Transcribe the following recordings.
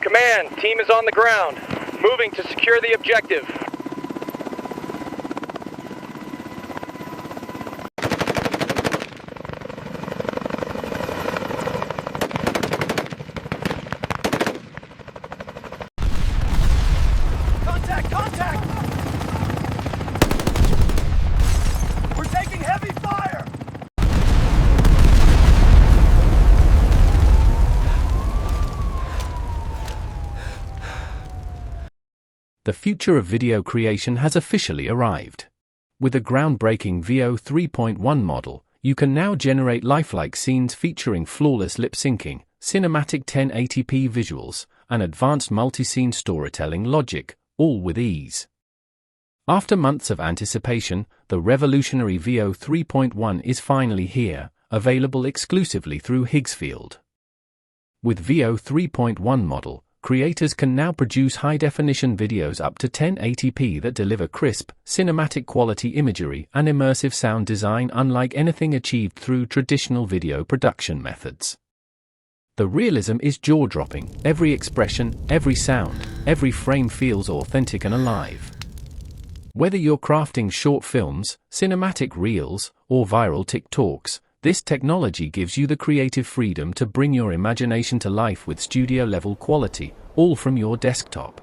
Command, team is on the ground. Moving to secure the objective. Contact! Contact! We're taking heavy fire! The future of video creation has officially arrived. With the groundbreaking Veo 3.1 model, you can now generate lifelike scenes featuring flawless lip-syncing, cinematic 1080p visuals, and advanced multi-scene storytelling logic, all with ease. After months of anticipation, the revolutionary Veo 3.1 is finally here, available exclusively through Higgsfield. With Veo 3.1 model, creators can now produce high-definition videos up to 1080p that deliver crisp, cinematic quality imagery and immersive sound design unlike anything achieved through traditional video production methods. The realism is jaw-dropping. Every expression, every sound, every frame feels authentic and alive. Whether you're crafting short films, cinematic reels, or viral TikToks, this technology gives you the creative freedom to bring your imagination to life with studio-level quality, all from your desktop.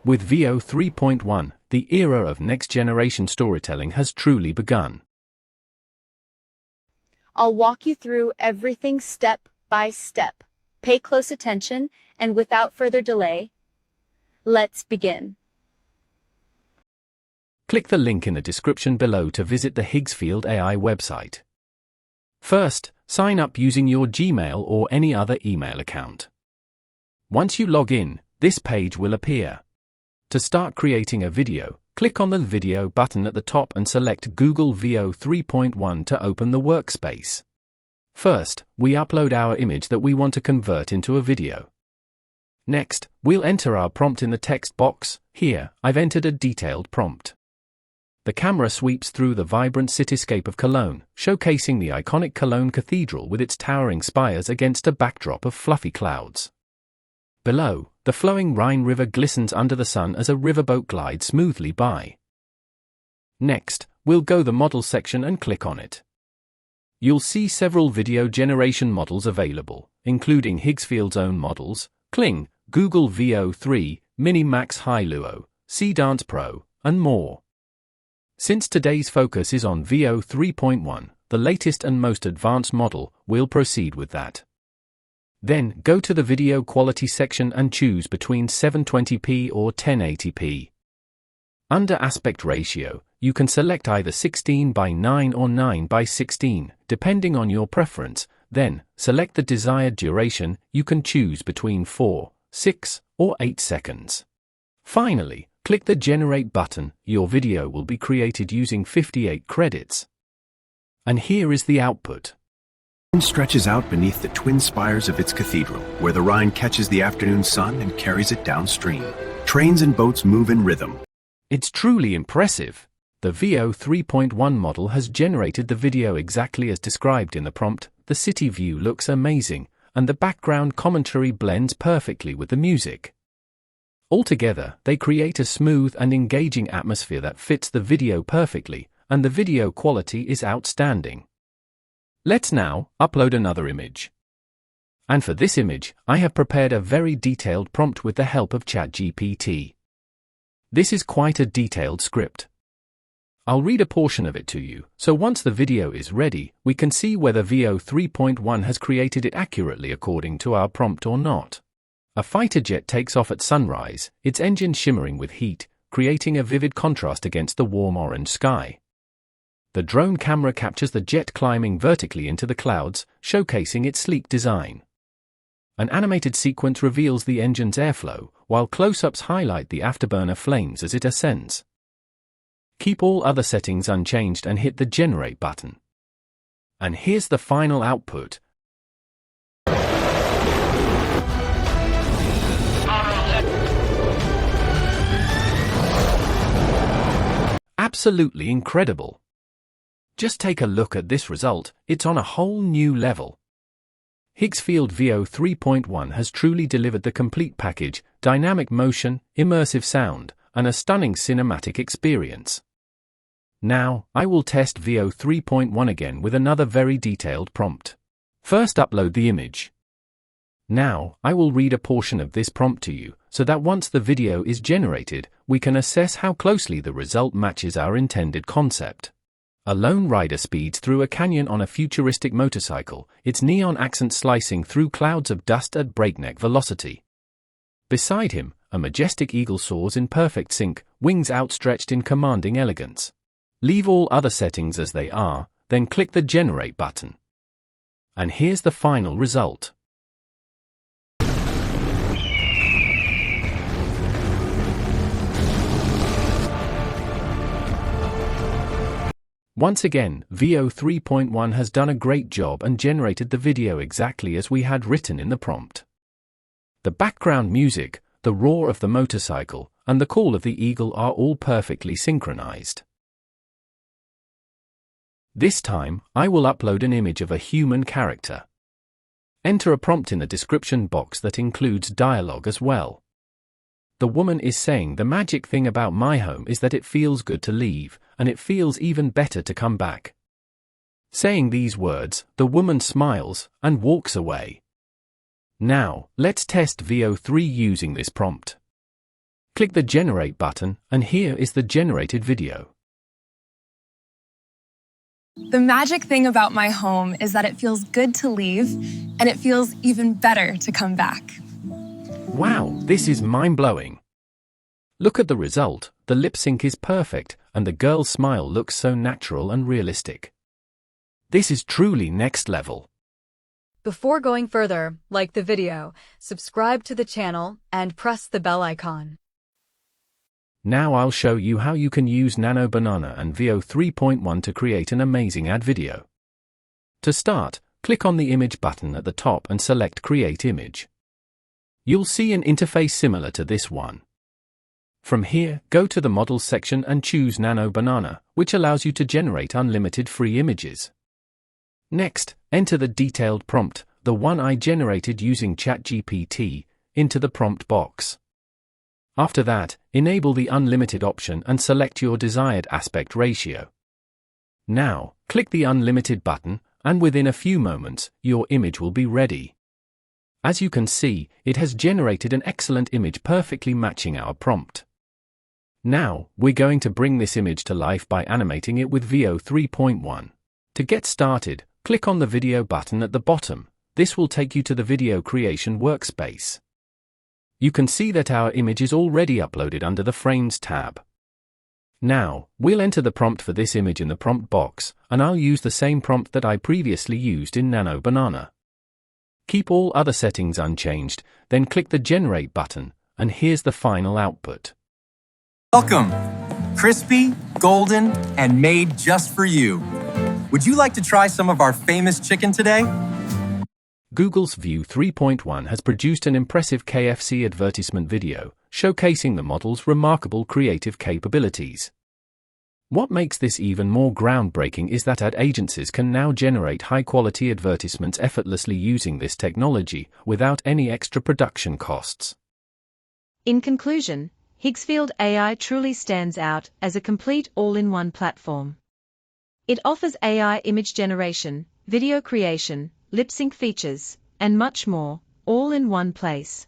With Veo 3.1, the era of next-generation storytelling has truly begun. I'll walk you through everything step by step. Pay close attention, and without further delay, let's begin. Click the link in the description below to visit the Higgsfield AI website. First, sign up using your Gmail or any other email account. Once you log in, this page will appear. To start creating a video, click on the video button at the top and select Google Veo 3.1 to open the workspace. First, we upload our image that we want to convert into a video. Next, we'll enter our prompt in the text box. Here, I've entered a detailed prompt. The camera sweeps through the vibrant cityscape of Cologne, showcasing the iconic Cologne Cathedral with its towering spires against a backdrop of fluffy clouds. Below, the flowing Rhine River glistens under the sun as a riverboat glides smoothly by. Next, we'll go to the model section and click on it. You'll see several video generation models available, including Higgsfield's own models, Kling, Google Veo 3, Minimax High-Luo, C-Dance Pro, and more. Since today's focus is on Veo 3.1, the latest and most advanced model, we'll proceed with that. Then, go to the video quality section and choose between 720p or 1080p. Under aspect ratio, you can select either 16:9 or 9:16, depending on your preference. Then, select the desired duration. You can choose between 4, 6, or 8 seconds. Finally, click the Generate button. Your video will be created using 58 credits. And here is the output. The Rhine stretches out beneath the twin spires of its cathedral, where the Rhine catches the afternoon sun and carries it downstream. Trains and boats move in rhythm. It's truly impressive. The Veo 3.1 model has generated the video exactly as described in the prompt. The city view looks amazing, and the background commentary blends perfectly with the music. Altogether, they create a smooth and engaging atmosphere that fits the video perfectly, and the video quality is outstanding. Let's now upload another image. And for this image, I have prepared a very detailed prompt with the help of ChatGPT. This is quite a detailed script. I'll read a portion of it to you, so once the video is ready, we can see whether Veo 3.1 has created it accurately according to our prompt or not. A fighter jet takes off at sunrise, its engine shimmering with heat, creating a vivid contrast against the warm orange sky. The drone camera captures the jet climbing vertically into the clouds, showcasing its sleek design. An animated sequence reveals the engine's airflow, while close-ups highlight the afterburner flames as it ascends. Keep all other settings unchanged and hit the Generate button. And here's the final output. Absolutely incredible. Just take a look at this result, it's on a whole new level. Higgsfield Veo 3.1 has truly delivered the complete package: dynamic motion, immersive sound, and a stunning cinematic experience. Now, I will test Veo 3.1 again with another very detailed prompt. First, upload the image. Now, I will read a portion of this prompt to you, so that once the video is generated, we can assess how closely the result matches our intended concept. A lone rider speeds through a canyon on a futuristic motorcycle, its neon accent slicing through clouds of dust at breakneck velocity. Beside him, a majestic eagle soars in perfect sync, wings outstretched in commanding elegance. Leave all other settings as they are, then click the Generate button. And here's the final result. Once again, Veo 3.1 has done a great job and generated the video exactly as we had written in the prompt. The background music, the roar of the motorcycle, and the call of the eagle are all perfectly synchronized. This time, I will upload an image of a human character. Enter a prompt in the description box that includes dialogue as well. The woman is saying, "The magic thing about my home is that it feels good to leave, and it feels even better to come back." Saying these words, the woman smiles and walks away. Now, let's test Veo 3 using this prompt. Click the Generate button, and here is the generated video. The magic thing about my home is that it feels good to leave, and it feels even better to come back. Wow, this is mind-blowing. Look at the result, the lip sync is perfect, and the girl's smile looks so natural and realistic. This is truly next level. Before going further, like the video, subscribe to the channel, and press the bell icon. Now I'll show you how you can use Nano Banana and Veo 3.1 to create an amazing ad video. To start, click on the image button at the top and select Create Image. You'll see an interface similar to this one. From here, go to the Models section and choose Nano Banana, which allows you to generate unlimited free images. Next, enter the detailed prompt, the one I generated using ChatGPT, into the prompt box. After that, enable the unlimited option and select your desired aspect ratio. Now, click the Unlimited button, and within a few moments, your image will be ready. As you can see, it has generated an excellent image perfectly matching our prompt. Now, we're going to bring this image to life by animating it with Veo 3.1. To get started, click on the Video button at the bottom. This will take you to the Video Creation workspace. You can see that our image is already uploaded under the Frames tab. Now, we'll enter the prompt for this image in the prompt box, and I'll use the same prompt that I previously used in Nano Banana. Keep all other settings unchanged, then click the Generate button, and here's the final output. Welcome! Crispy, golden, and made just for you. Would you like to try some of our famous chicken today? Google's Veo 3.1 has produced an impressive KFC advertisement video, showcasing the model's remarkable creative capabilities. What makes this even more groundbreaking is that ad agencies can now generate high-quality advertisements effortlessly using this technology, without any extra production costs. In conclusion, Higgsfield AI truly stands out as a complete all-in-one platform. It offers AI image generation, video creation, lip sync features, and much more, all in one place.